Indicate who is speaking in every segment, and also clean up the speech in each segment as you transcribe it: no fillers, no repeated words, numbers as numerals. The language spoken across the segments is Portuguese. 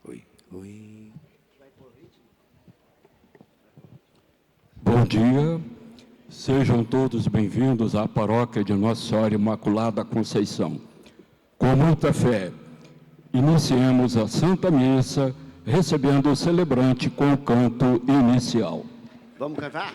Speaker 1: Oi. Bom dia, sejam todos bem-vindos à paróquia de Nossa Senhora Imaculada Conceição. Com muita fé, iniciemos a Santa Missa, recebendo o celebrante com o canto inicial.
Speaker 2: Vamos cantar?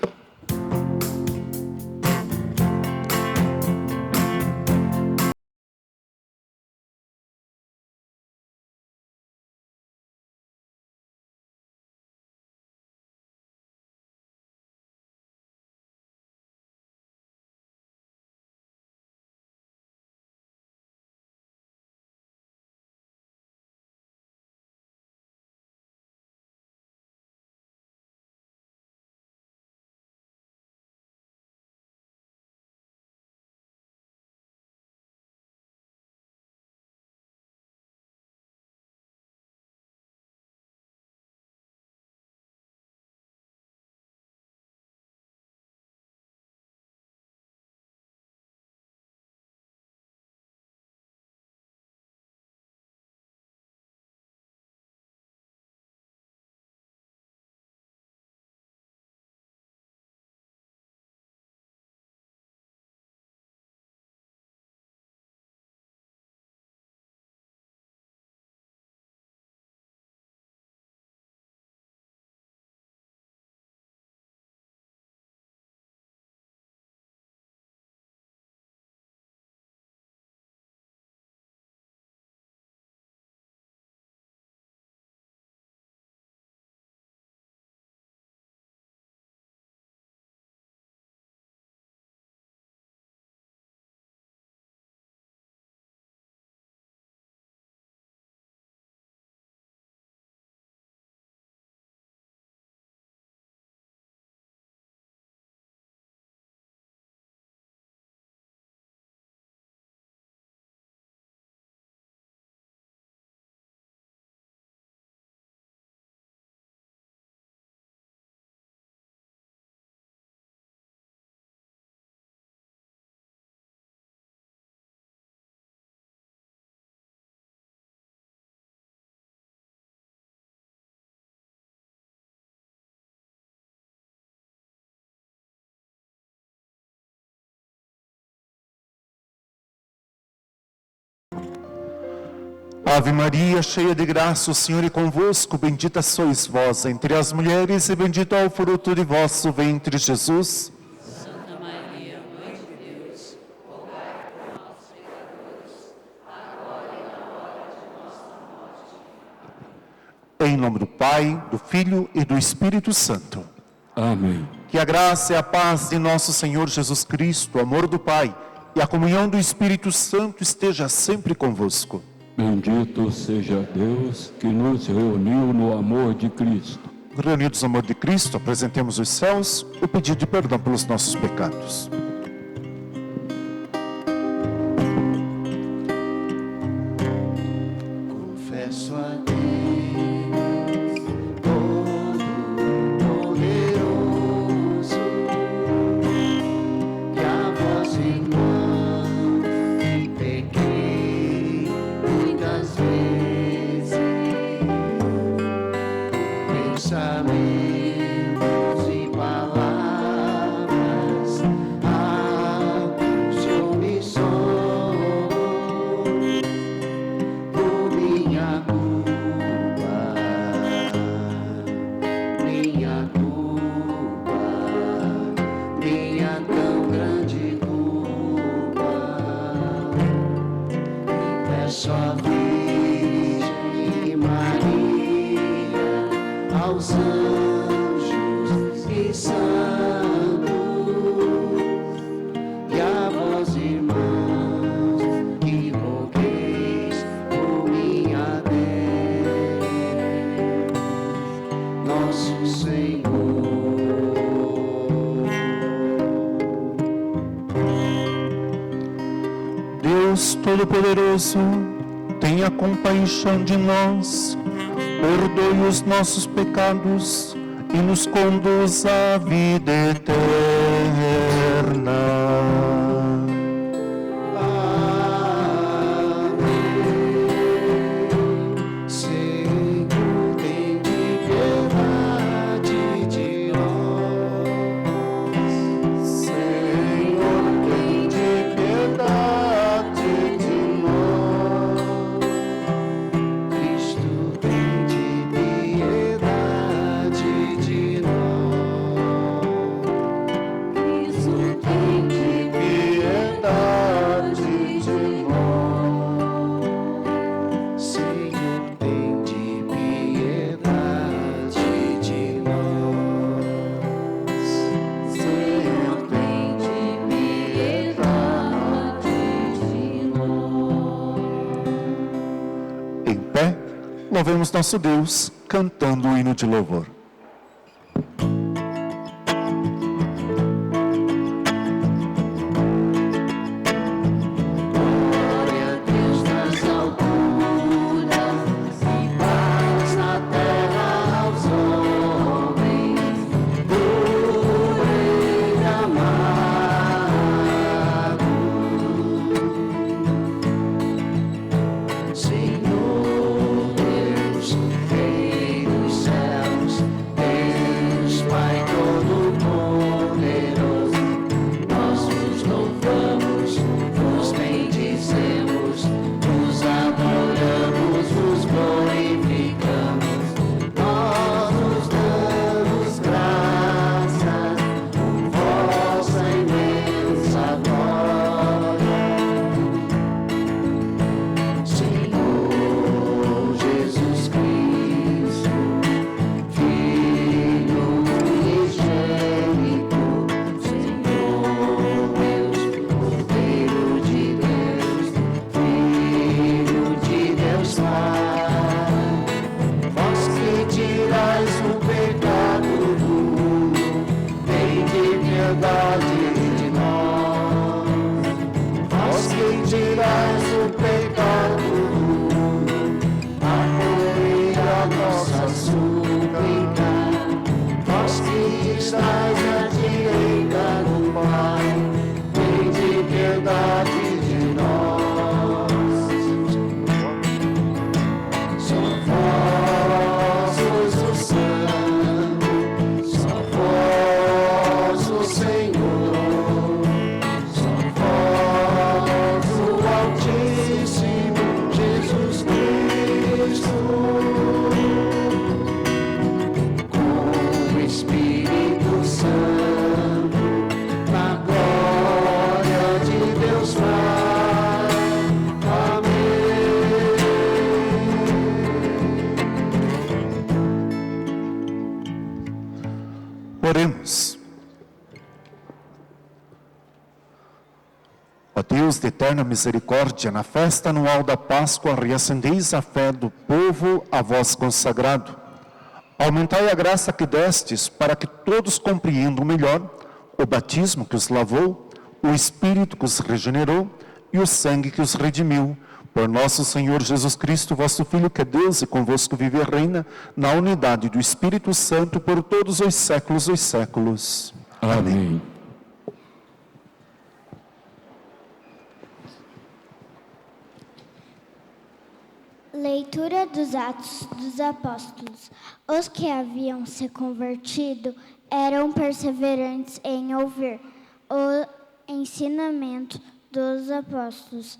Speaker 3: Ave Maria, cheia de graça, o Senhor é convosco, bendita sois vós entre as mulheres e bendito é o fruto de vosso ventre, Jesus.
Speaker 4: Santa Maria, Mãe de Deus, rogai por nós, pecadores, agora e na hora de nossa morte.
Speaker 3: Em nome do Pai, do Filho e do Espírito Santo.
Speaker 1: Amém.
Speaker 3: Que a graça e a paz de nosso Senhor Jesus Cristo, o amor do Pai e a comunhão do Espírito Santo esteja sempre convosco.
Speaker 1: Bendito seja Deus que nos reuniu no amor de Cristo.
Speaker 3: Reunidos no amor de Cristo, apresentemos os céus o pedido de perdão pelos nossos pecados.
Speaker 2: Confesso a Deus, Todo-Poderoso, que a vós, irmãos, pequei muitas vezes, pensamentos e palavras, atos e omissões, por minha culpa, minha tão grande culpa. Peço à Virgem Maria, aos anjos e santos, e a vós, irmãos, que rogueis por mim a Deus, nosso Senhor.
Speaker 3: Deus Todo-Poderoso, tenha compaixão de nós, perdoe os nossos pecados e nos conduz à vida eterna. Louvemos nosso Deus, cantando o hino de louvor. Oremos. Ó Deus de eterna misericórdia, na festa anual da Páscoa, reacendeis a fé do povo a vós consagrado. Aumentai a graça que destes, para que todos compreendam melhor o batismo que os lavou, o Espírito que os regenerou e o sangue que os redimiu. Por nosso Senhor Jesus Cristo, vosso Filho, que é Deus e convosco vive e reina, na unidade do Espírito Santo, por todos os séculos dos séculos.
Speaker 1: Amém.
Speaker 5: Leitura dos Atos dos Apóstolos. Os que haviam se convertido eram perseverantes em ouvir o ensinamento dos apóstolos,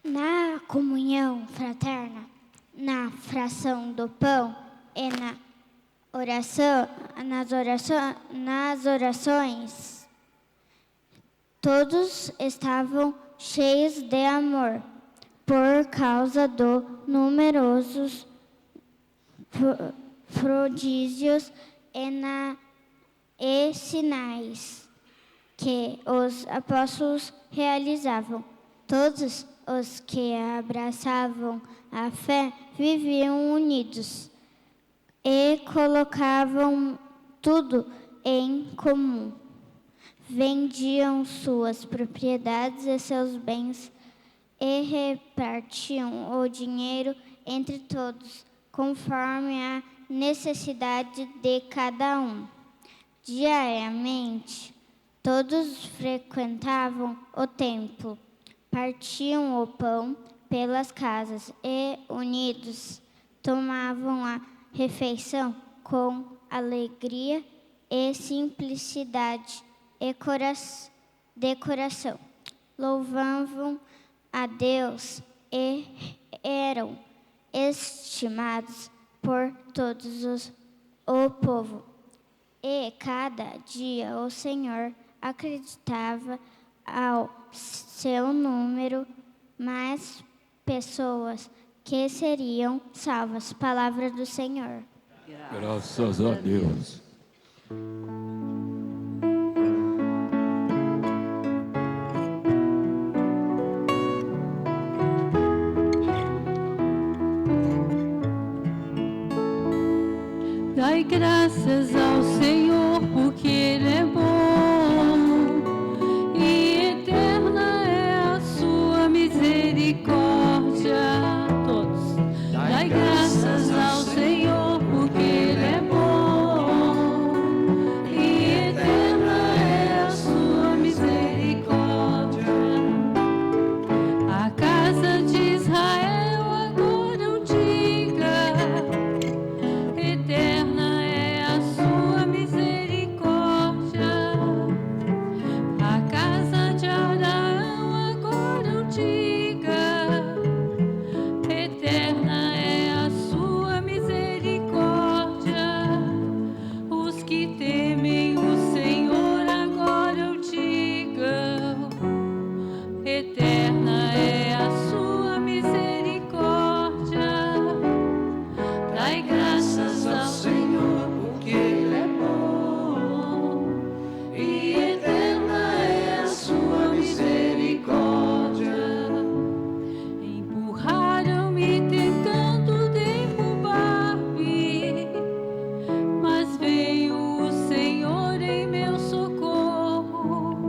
Speaker 5: na comunhão fraterna, na fração do pão e nas orações. Todos estavam cheios de amor, por causa dos numerosos prodígios e sinais que os apóstolos realizavam. Todos os que abraçavam a fé viviam unidos e colocavam tudo em comum. Vendiam suas propriedades e seus bens e repartiam o dinheiro entre todos, conforme a necessidade de cada um. Diariamente, todos frequentavam o templo, partiam o pão pelas casas e, unidos, tomavam a refeição com alegria e simplicidade e de coração. Louvavam a Deus e eram estimados por todos o povo. E cada dia o Senhor acreditava ao seu número mais pessoas que seriam salvas. Palavra do Senhor.
Speaker 1: Graças a Deus.
Speaker 4: Dai graças ao Senhor, porque Ele é bom, e eterna é a sua misericórdia. Todos. Dai graças ao Senhor, porque Ele é bom, e eterna é a sua misericórdia. A casa de Israel agora o diga. Eterna é a sua misericórdia. A casa de Abraão agora o diga. Eterna é a sua misericórdia. Os que temem o Senhor agora o digam. Eterna é a sua misericórdia. Dai graças ao Senhor, porque Ele é bom, e eterna é a sua misericórdia. Empurraram-me tentando derrubar-me, mas veio o Senhor em meu socorro.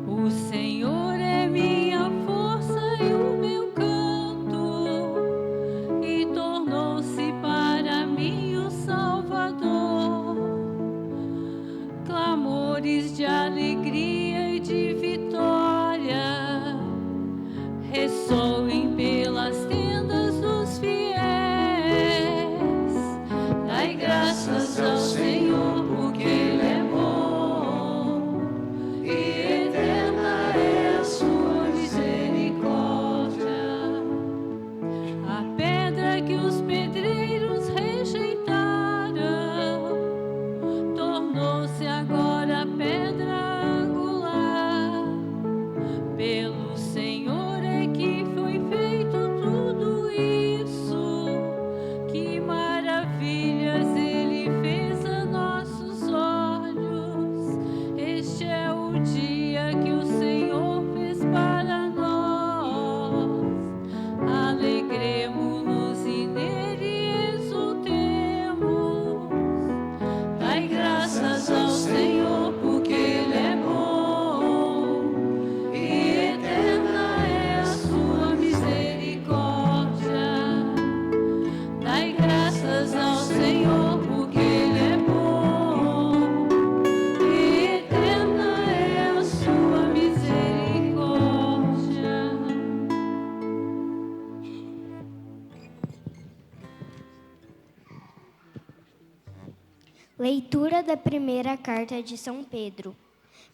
Speaker 4: O Senhor é minha força e o meu canto, e tornou-se para mim o Salvador. Clamores de alegria e de vitória ressoem pelas tendas dos fiéis. Dai graças ao Senhor, porque Ele é bom, e eterna é a sua misericórdia. A pedra que os pedreiros rejeitaram tornou-se agora pedra angular. Pelo Senhor é que foi feito tudo isso. Que maravilhas Ele fez a nossos olhos. Este é o dia que o Senhor fez para nós. Alegremo-nos e nele exultemos. Dai graças ao Senhor, porque Ele é bom, e eterna é a sua misericórdia. Dai graças ao Senhor, porque Ele é bom, e eterna é a sua misericórdia.
Speaker 6: Leitura da primeira carta de São Pedro.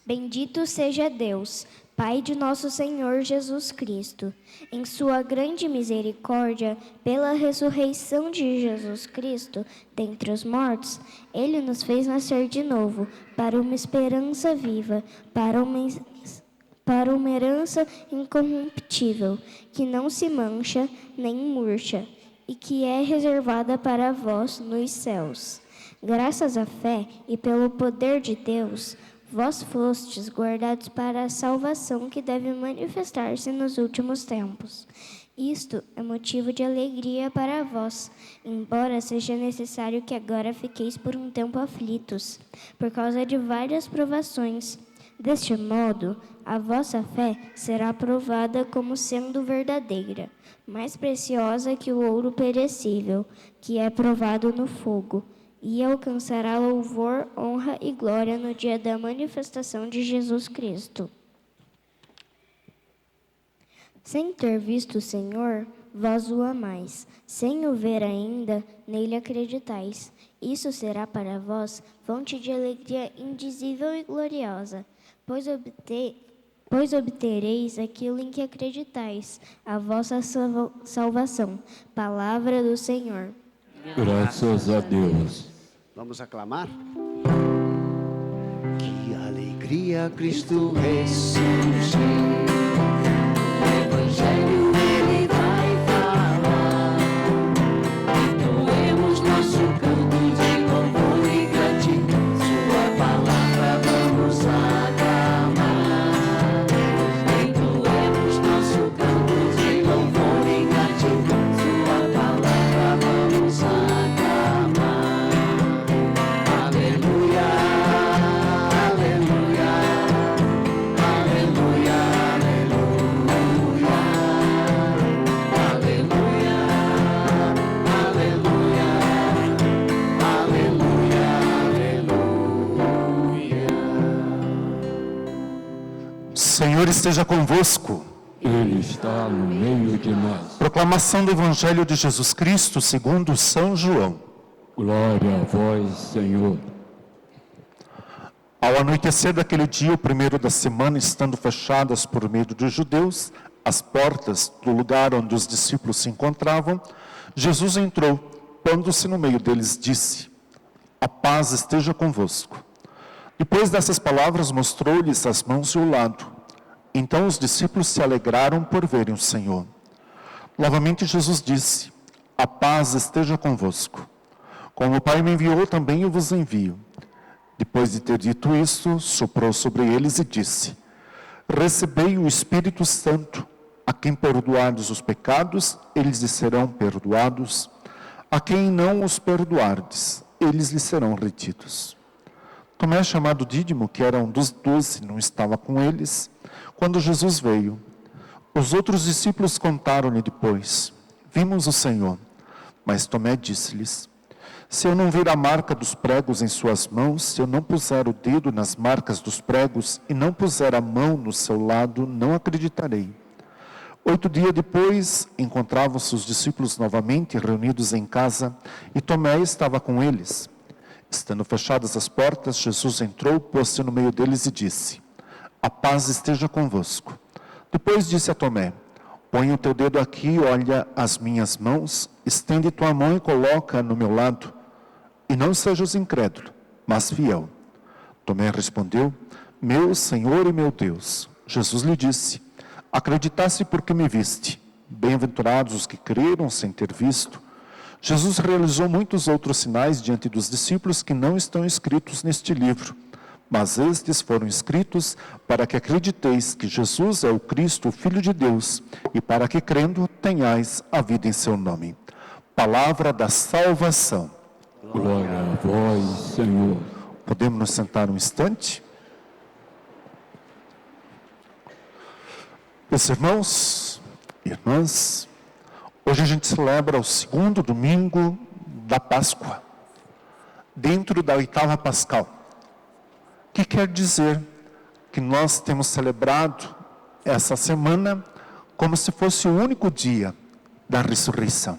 Speaker 6: Bendito seja Deus, Pai de nosso Senhor Jesus Cristo. Em sua grande misericórdia, pela ressurreição de Jesus Cristo dentre os mortos, Ele nos fez nascer de novo, para uma esperança viva, para uma herança incorruptível, que não se mancha nem murcha, e que é reservada para vós nos céus. Graças à fé e pelo poder de Deus, vós fostes guardados para a salvação que deve manifestar-se nos últimos tempos. Isto é motivo de alegria para vós, embora seja necessário que agora fiqueis por um tempo aflitos, por causa de várias provações, Deste modo, a vossa fé será provada como sendo verdadeira, mais preciosa que o ouro perecível, que é provado no fogo, e alcançará louvor, honra e glória no dia da manifestação de Jesus Cristo. Sem ter visto o Senhor, vós o amais. Sem o ver ainda, nele acreditais. Isso será para vós fonte de alegria indizível e gloriosa, pois obtereis aquilo em que acreditais, a vossa salvação. Palavra do Senhor.
Speaker 1: Graças a Deus.
Speaker 2: Vamos aclamar? Que alegria Cristo ressurgiu. O Evangelho ele vai falar. Entoemos nosso canto de louvor e gratidão. Sua palavra vamos aclamar. Entoemos nosso canto de louvor e gratidão. Sua palavra vamos aclamar. Aleluia, aleluia, aleluia, aleluia, aleluia, aleluia, aleluia.
Speaker 3: O Senhor esteja convosco.
Speaker 1: Ele está no meio de nós.
Speaker 3: Proclamação do Evangelho de Jesus Cristo segundo São João.
Speaker 1: Glória a vós, Senhor.
Speaker 3: Ao anoitecer daquele dia, o primeiro da semana, estando fechadas por medo dos judeus, as portas do lugar onde os discípulos se encontravam, Jesus entrou, pondo-se no meio deles, disse: a paz esteja convosco. Depois dessas palavras, mostrou-lhes as mãos e o lado. Então os discípulos se alegraram por verem o Senhor. Novamente Jesus disse: a paz esteja convosco. Como o Pai me enviou, também eu vos envio. Depois de ter dito isso, soprou sobre eles e disse: recebei o Espírito Santo. A quem perdoardes os pecados, eles lhes serão perdoados. A quem não os perdoardes, eles lhes serão retidos. Tomé, chamado Dídimo, que era um dos 12, não estava com eles quando Jesus veio. Os outros discípulos contaram-lhe depois: vimos o Senhor. Mas Tomé disse-lhes: se eu não vir a marca dos pregos em suas mãos, se eu não puser o dedo nas marcas dos pregos e não puser a mão no seu lado, não acreditarei. 8 dias depois, encontravam-se os discípulos novamente reunidos em casa, e Tomé estava com eles. Estando fechadas as portas, Jesus entrou, pôs-se no meio deles e disse: a paz esteja convosco. Depois disse a Tomé: põe o teu dedo aqui, olha as minhas mãos, estende tua mão e coloca no meu lado. E não sejas incrédulo, mas fiel. Tomé respondeu: meu Senhor e meu Deus. Jesus lhe disse: acreditaste porque me viste. Bem-aventurados os que creram sem ter visto. Jesus realizou muitos outros sinais diante dos discípulos que não estão escritos neste livro. Mas estes foram escritos para que acrediteis que Jesus é o Cristo, o Filho de Deus, e para que, crendo, tenhais a vida em seu nome. Palavra da salvação.
Speaker 1: Glória a vós, Senhor.
Speaker 3: Podemos nos sentar um instante? Meus irmãos e irmãs, hoje a gente celebra o segundo domingo da Páscoa, dentro da oitava pascal. O que quer dizer que nós temos celebrado essa semana como se fosse o único dia da ressurreição,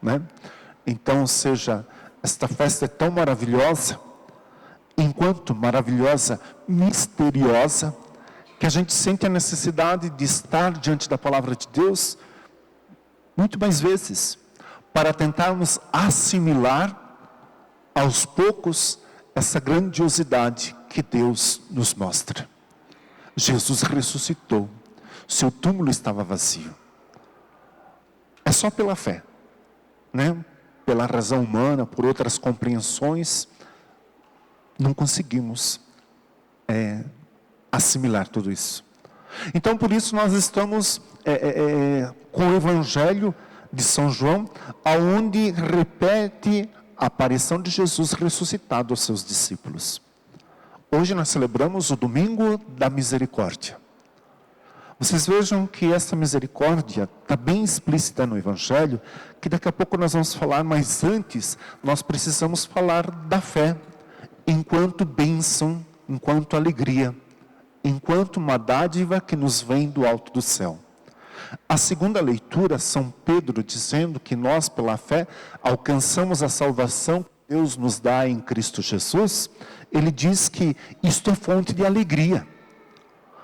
Speaker 3: né? Então, ou seja, esta festa é tão maravilhosa, enquanto maravilhosa, misteriosa, que a gente sente a necessidade de estar diante da palavra de Deus muito mais vezes, para tentarmos assimilar aos poucos essa grandiosidade que Deus nos mostra. Jesus ressuscitou, seu túmulo estava vazio. É só pela fé, né? Pela razão humana, por outras compreensões, não conseguimos assimilar tudo isso. Então, por isso, nós estamos com o Evangelho de São João, aonde repete a aparição de Jesus ressuscitado aos seus discípulos. Hoje nós celebramos o Domingo da Misericórdia. Vocês vejam que essa misericórdia está bem explícita no Evangelho, que daqui a pouco nós vamos falar, mas antes nós precisamos falar da fé, enquanto bênção, enquanto alegria, enquanto uma dádiva que nos vem do alto do céu. A segunda leitura, São Pedro dizendo que nós, pela fé, alcançamos a salvação que Deus nos dá em Cristo Jesus. Ele diz que isto é fonte de alegria.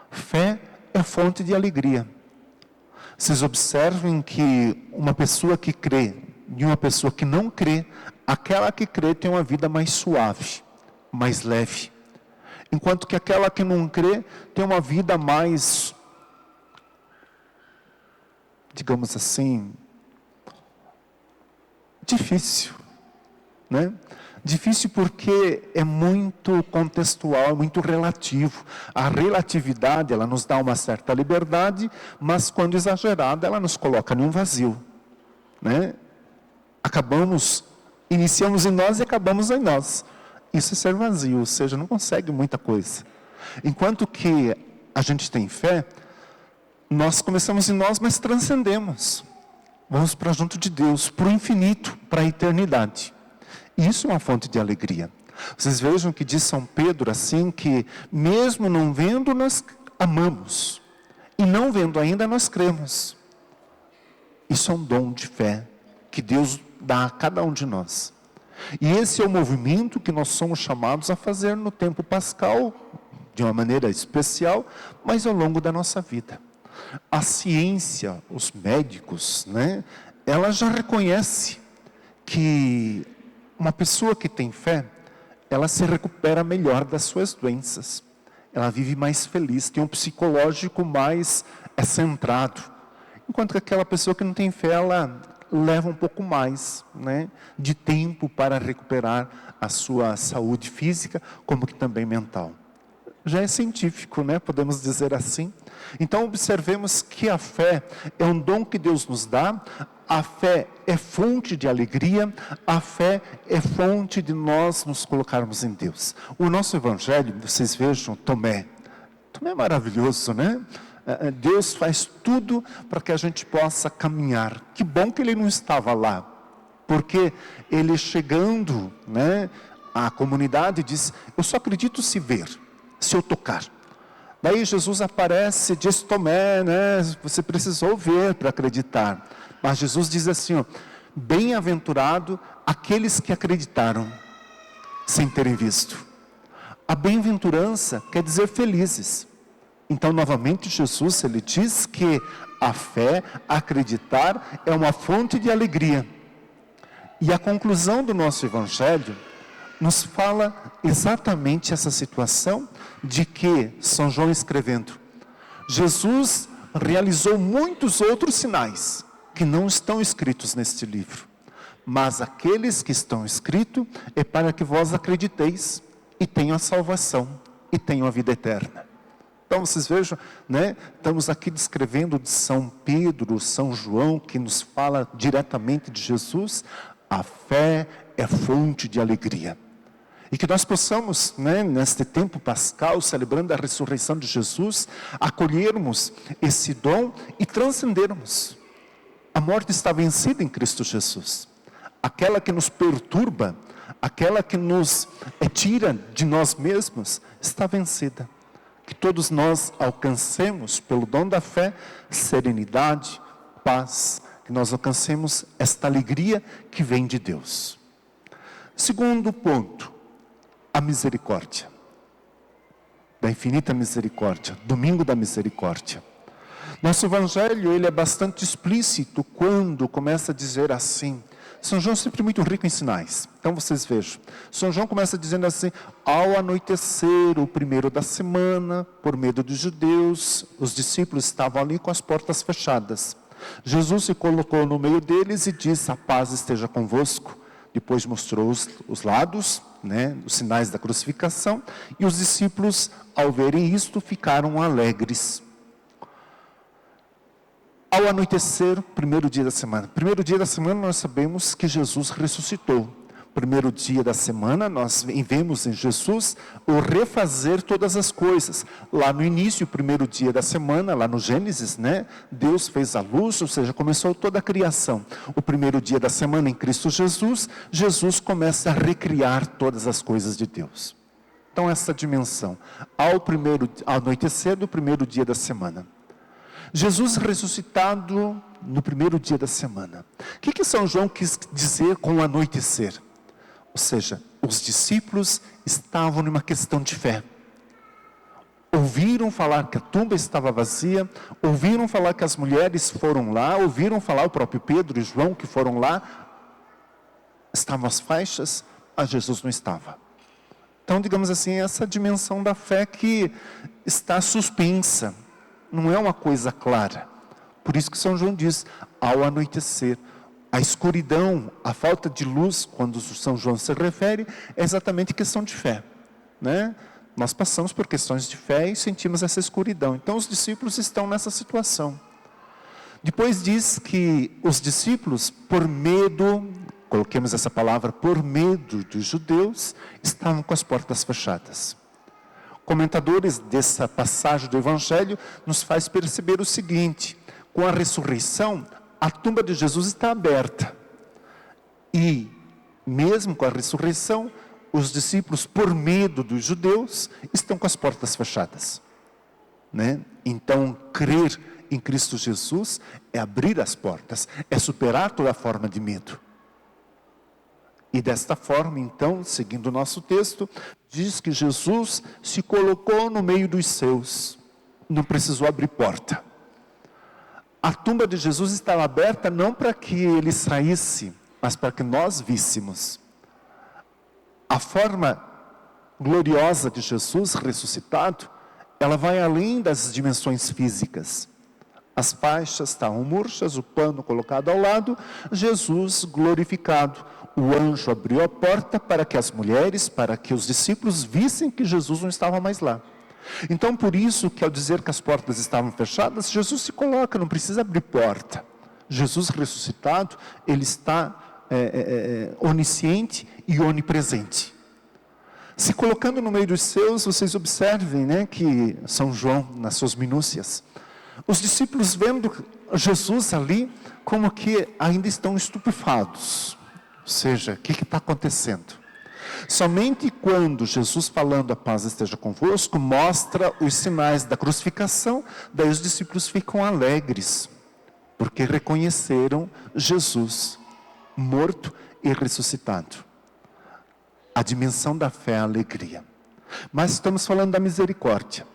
Speaker 3: Fé é fonte de alegria. Vocês observem que uma pessoa que crê e uma pessoa que não crê, aquela que crê tem uma vida mais suave, mais leve. Enquanto que aquela que não crê tem uma vida mais, digamos assim, difícil, né? Difícil porque é muito contextual, é muito relativo. A relatividade, ela nos dá uma certa liberdade, mas quando exagerada, ela nos coloca num vazio, né? Iniciamos em nós e acabamos em nós. Isso é ser vazio, ou seja, não consegue muita coisa. Enquanto que a gente tem fé, nós começamos em nós, mas transcendemos. Vamos para junto de Deus, para o infinito, para a eternidade. Isso é uma fonte de alegria. Vocês vejam que diz São Pedro assim, que mesmo não vendo, nós amamos. E não vendo ainda, nós cremos. Isso é um dom de fé que Deus dá a cada um de nós. E esse é o movimento que nós somos chamados a fazer no tempo pascal, de uma maneira especial, mas ao longo da nossa vida. A ciência, os médicos, né, ela já reconhece que uma pessoa que tem fé, ela se recupera melhor das suas doenças. Ela vive mais feliz, tem um psicológico mais centrado. Enquanto que aquela pessoa que não tem fé, ela leva um pouco mais, né, de tempo para recuperar a sua saúde física, como que também mental. Já é científico, né? Podemos dizer assim. Então observemos que a fé é um dom que Deus nos dá. A fé é fonte de alegria, a fé é fonte de nós nos colocarmos em Deus. O nosso Evangelho, vocês vejam, Tomé é maravilhoso, né? Deus faz tudo para que a gente possa caminhar. Que bom que ele não estava lá, porque ele chegando, né, à comunidade diz, eu só acredito se ver, se eu tocar. Daí Jesus aparece e diz, Tomé, né, você precisou ver para acreditar. Mas Jesus diz assim, ó, bem-aventurado aqueles que acreditaram sem terem visto. A bem-aventurança quer dizer felizes. Então, novamente, Jesus, ele diz que a fé, acreditar, é uma fonte de alegria. E a conclusão do nosso Evangelho nos fala exatamente essa situação de que, São João escrevendo, Jesus realizou muitos outros sinais que não estão escritos neste livro. Mas aqueles que estão escritos é para que vós acrediteis e tenham a salvação e tenham a vida eterna. Então vocês vejam, né? Estamos aqui descrevendo de São Pedro, São João, que nos fala diretamente de Jesus. A fé é fonte de alegria. E que nós possamos, né, neste tempo pascal, celebrando a ressurreição de Jesus, acolhermos esse dom e transcendermos. A morte está vencida em Cristo Jesus. Aquela que nos perturba, aquela que nos tira de nós mesmos, está vencida. Que todos nós alcancemos, pelo dom da fé, serenidade, paz, que nós alcancemos esta alegria que vem de Deus. Segundo ponto, a misericórdia. Da infinita misericórdia, domingo da misericórdia. Nosso Evangelho, ele é bastante explícito quando começa a dizer assim. São João é sempre muito rico em sinais. Então vocês vejam. São João começa dizendo assim, ao anoitecer, o primeiro da semana, por medo dos judeus, os discípulos estavam ali com as portas fechadas. Jesus se colocou no meio deles e disse, a paz esteja convosco. Depois mostrou os lados, né, os sinais da crucificação, e os discípulos, ao verem isto, ficaram alegres. Ao anoitecer, primeiro dia da semana. Primeiro dia da semana nós sabemos que Jesus ressuscitou. Primeiro dia da semana, nós vemos em Jesus o refazer todas as coisas. Lá no início, o primeiro dia da semana, lá no Gênesis, né? Deus fez a luz, ou seja, começou toda a criação. O primeiro dia da semana em Cristo Jesus, Jesus começa a recriar todas as coisas de Deus. Então, essa dimensão, ao anoitecer do primeiro dia da semana. Jesus ressuscitado no primeiro dia da semana. O que São João quis dizer com o anoitecer? Ou seja, os discípulos estavam numa questão de fé. Ouviram falar que a tumba estava vazia, ouviram falar que as mulheres foram lá, ouviram falar o próprio Pedro e João que foram lá, estavam as faixas, mas Jesus não estava. Então, digamos assim, essa dimensão da fé que está suspensa, não é uma coisa clara. Por isso que São João diz, ao anoitecer, a escuridão, a falta de luz, quando São João se refere, é exatamente questão de fé, né? Nós passamos por questões de fé e sentimos essa escuridão. Então, os discípulos estão nessa situação. Depois diz que os discípulos, por medo, coloquemos essa palavra, por medo dos judeus, estavam com as portas fechadas. Comentadores dessa passagem do Evangelho nos faz perceber o seguinte: com a ressurreição, a tumba de Jesus está aberta. E, mesmo com a ressurreição, os discípulos, por medo dos judeus, estão com as portas fechadas, né? Então, crer em Cristo Jesus é abrir as portas, é superar toda forma de medo. E desta forma, então, seguindo o nosso texto, diz que Jesus se colocou no meio dos seus, não precisou abrir porta. A tumba de Jesus estava aberta não para que ele saísse, mas para que nós víssemos. A forma gloriosa de Jesus ressuscitado, ela vai além das dimensões físicas. As faixas estavam murchas, o pano colocado ao lado, Jesus glorificado. O anjo abriu a porta para que as mulheres, para que os discípulos vissem que Jesus não estava mais lá. Então, por isso que ao dizer que as portas estavam fechadas, Jesus se coloca, não precisa abrir porta. Jesus ressuscitado, ele está onisciente e onipresente. Se colocando no meio dos seus, vocês observem, né, que São João, nas suas minúcias, os discípulos vendo Jesus ali, como que ainda estão estupefados. Ou seja, o que está acontecendo? Somente quando Jesus falando a paz esteja convosco, mostra os sinais da crucificação, daí os discípulos ficam alegres, porque reconheceram Jesus morto e ressuscitado. A dimensão da fé é a alegria. Mas estamos falando da misericórdia.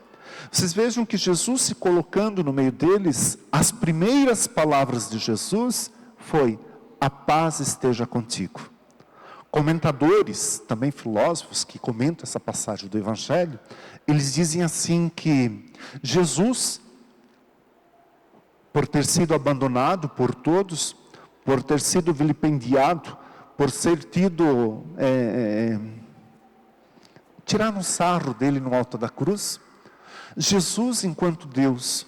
Speaker 3: Vocês vejam que Jesus se colocando no meio deles, as primeiras palavras de Jesus foi: a paz esteja contigo. Comentadores, também filósofos que comentam essa passagem do Evangelho, eles dizem assim que Jesus, por ter sido abandonado por todos, por ter sido vilipendiado, por ser tido, tiraram um sarro dele no alto da cruz, Jesus, enquanto Deus,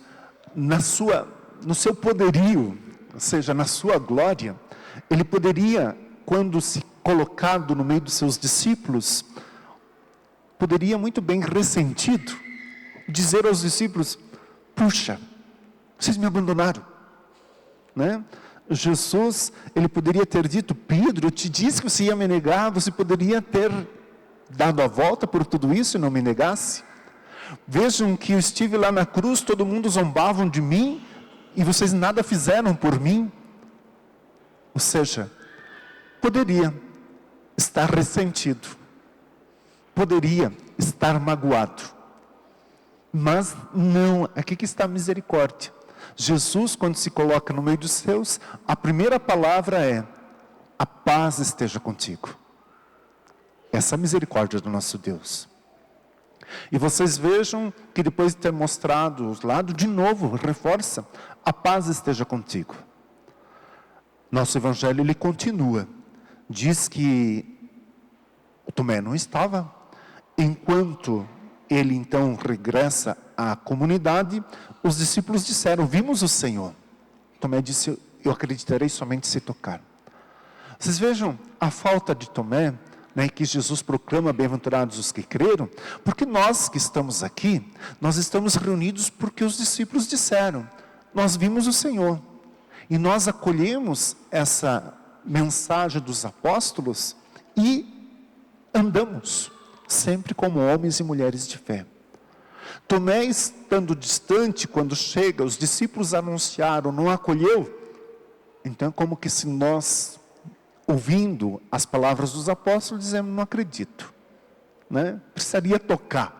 Speaker 3: no seu poderio, ou seja, na sua glória, ele poderia, quando se colocado no meio dos seus discípulos, poderia muito bem, ressentido, dizer aos discípulos: puxa, vocês me abandonaram, né? Jesus, ele poderia ter dito: Pedro, eu te disse que você ia me negar, você poderia ter dado a volta por tudo isso e não me negasse. Vejam que eu estive lá na cruz, todo mundo zombavam de mim, e vocês nada fizeram por mim. Ou seja, poderia estar ressentido, poderia estar magoado, mas não, aqui que está a misericórdia. Jesus, quando se coloca no meio dos seus, a primeira palavra é: a paz esteja contigo. Essa é a misericórdia do nosso Deus. E vocês vejam que depois de ter mostrado os lados, de novo, reforça: a paz esteja contigo. Nosso Evangelho, ele continua. Diz que Tomé não estava. Enquanto ele então regressa à comunidade, os discípulos disseram: vimos o Senhor. Tomé disse: eu acreditarei somente se tocar. Vocês vejam a falta de Tomé, né, que Jesus proclama bem-aventurados os que creram, porque nós que estamos aqui, nós estamos reunidos porque os discípulos disseram, nós vimos o Senhor, e nós acolhemos essa mensagem dos apóstolos e andamos sempre como homens e mulheres de fé. Tomé, estando distante, quando chega, os discípulos anunciaram, não acolheu. Então, como que se nós, ouvindo as palavras dos apóstolos, dizemos, não acredito, né? Precisaria tocar.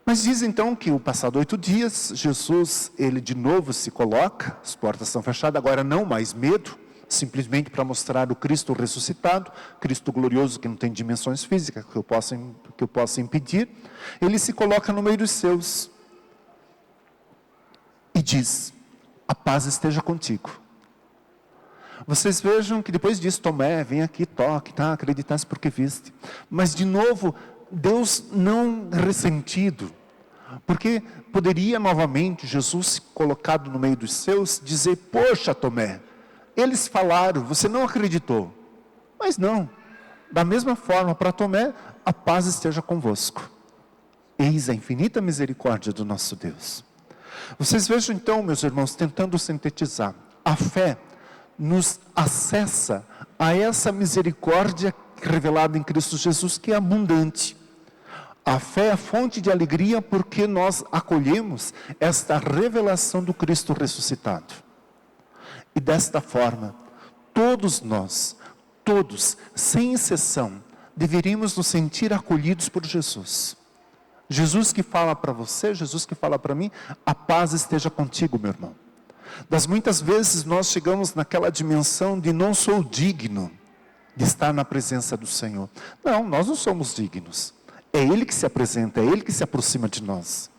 Speaker 3: Mas diz então que, o passado 8 dias, Jesus, ele de novo se coloca, as portas estão fechadas, agora não mais medo, simplesmente para mostrar o Cristo ressuscitado, Cristo glorioso que não tem dimensões físicas que eu possa impedir. Ele se coloca no meio dos seus e diz, a paz esteja contigo. Vocês vejam que depois disso, Tomé, vem aqui, toque, tá? Acreditasse porque viste. Mas de novo, Deus não ressentido, porque poderia novamente Jesus, colocado no meio dos seus, dizer, poxa Tomé, eles falaram, você não acreditou. Mas não, da mesma forma para Tomé, a paz esteja convosco. Eis a infinita misericórdia do nosso Deus. Vocês vejam então, meus irmãos, tentando sintetizar, a fé nos acessa a essa misericórdia revelada em Cristo Jesus, que é abundante. A fé é a fonte de alegria porque nós acolhemos esta revelação do Cristo ressuscitado. E desta forma, todos nós, todos, sem exceção, deveríamos nos sentir acolhidos por Jesus. Jesus que fala para você, Jesus que fala para mim, a paz esteja contigo, meu irmão. Das muitas vezes nós chegamos naquela dimensão de não sou digno de estar na presença do Senhor. Não, nós não somos dignos. É Ele que se apresenta, é Ele que se aproxima de nós.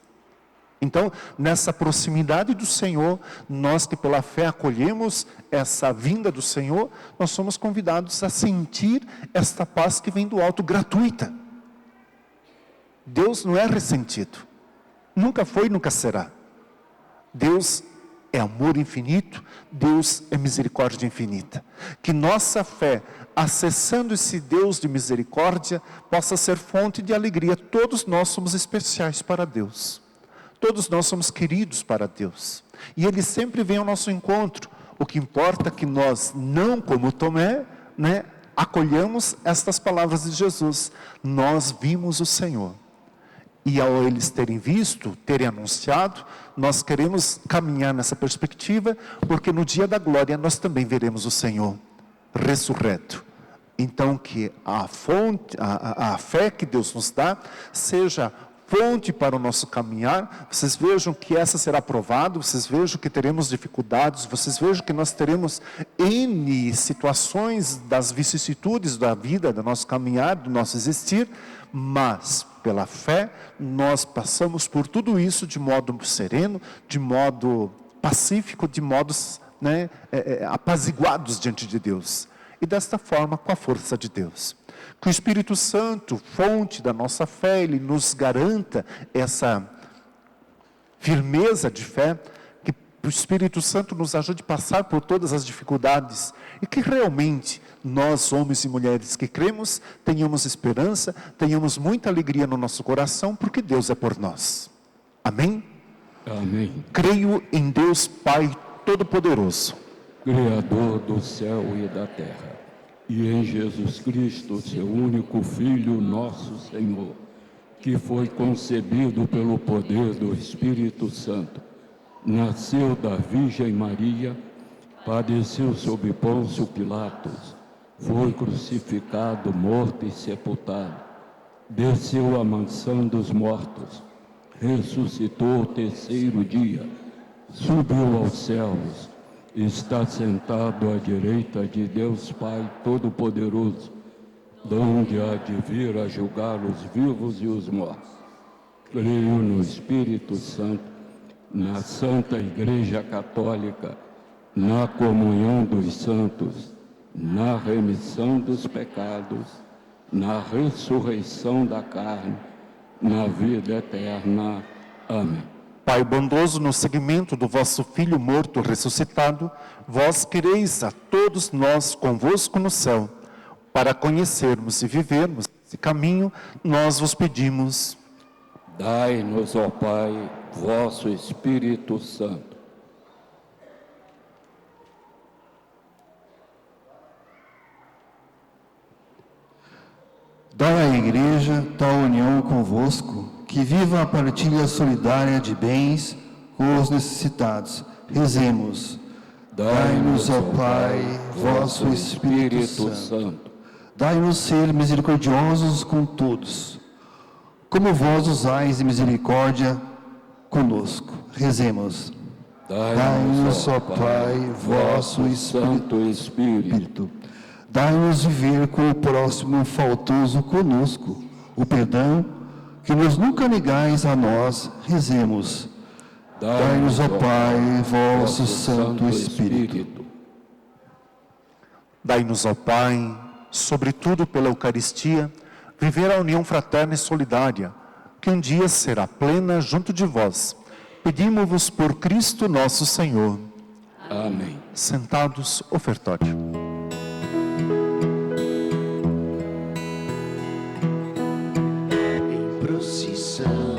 Speaker 3: Então, nessa proximidade do Senhor, nós que pela fé acolhemos essa vinda do Senhor, nós somos convidados a sentir esta paz que vem do alto, gratuita. Deus não é ressentido. Nunca foi, nunca será. Deus é amor infinito, Deus é misericórdia infinita. Que nossa fé, acessando esse Deus de misericórdia, possa ser fonte de alegria. Todos nós somos especiais para Deus. Todos nós somos queridos para Deus. E Ele sempre vem ao nosso encontro. O que importa é que nós, não como Tomé, né, acolhamos estas palavras de Jesus. Nós vimos o Senhor. E ao eles terem visto, terem anunciado, nós queremos caminhar nessa perspectiva, porque no dia da glória nós também veremos o Senhor ressurreto. Então que a fonte, a fé que Deus nos dá, seja fonte para o nosso caminhar. Vocês vejam que essa será provado, vocês vejam que teremos dificuldades, vocês vejam que nós teremos N situações das vicissitudes da vida, do nosso caminhar, do nosso existir, mas pela fé nós passamos por tudo isso de modo sereno, de modo pacífico, de modos apaziguados diante de Deus. E desta forma, com a força de Deus. Que o Espírito Santo, fonte da nossa fé, Ele nos garanta essa firmeza de fé, que o Espírito Santo nos ajude a passar por todas as dificuldades, e que realmente nós, homens e mulheres que cremos, tenhamos esperança, tenhamos muita alegria no nosso coração, porque Deus é por nós. Amém?
Speaker 1: Amém.
Speaker 3: Creio em Deus Pai Todo-Poderoso,
Speaker 1: Criador do céu e da terra, e em Jesus Cristo, seu único Filho, nosso Senhor, que foi concebido pelo poder do Espírito Santo, nasceu da Virgem Maria, padeceu sob Pôncio Pilatos, foi crucificado, morto e sepultado, desceu à mansão dos mortos, ressuscitou o terceiro dia, subiu aos céus, está sentado à direita de Deus Pai Todo-Poderoso, donde há de vir a julgar os vivos e os mortos. Creio no Espírito Santo, na Santa Igreja Católica, na comunhão dos santos, na remissão dos pecados, na ressurreição da carne, na vida eterna. Amém.
Speaker 3: Pai bondoso, no seguimento do vosso Filho morto ressuscitado, vós quereis a todos nós convosco no céu. Para conhecermos e vivermos esse caminho, nós vos pedimos.
Speaker 1: Dai-nos, ó Pai, vosso Espírito Santo.
Speaker 7: Dai à Igreja tal união convosco, que viva a partilha solidária de bens com os necessitados. Rezemos. Dai-nos, ó Pai, vosso Espírito Santo. Dai-nos ser misericordiosos com todos, como vós usais de misericórdia conosco. Rezemos. Dai-nos, ó Pai, vosso
Speaker 1: Santo Espírito.
Speaker 7: Dai-nos viver com o próximo faltoso conosco, o perdão que nos nunca negais a nós. Rezemos. Dai-nos, ó Pai, vosso Santo Espírito.
Speaker 3: Dai-nos, ó Pai, sobretudo pela Eucaristia, viver a união fraterna e solidária, que um dia será plena junto de vós. Pedimos-vos por Cristo nosso Senhor.
Speaker 1: Amém.
Speaker 3: Sentados, ofertório.
Speaker 2: Em procissão,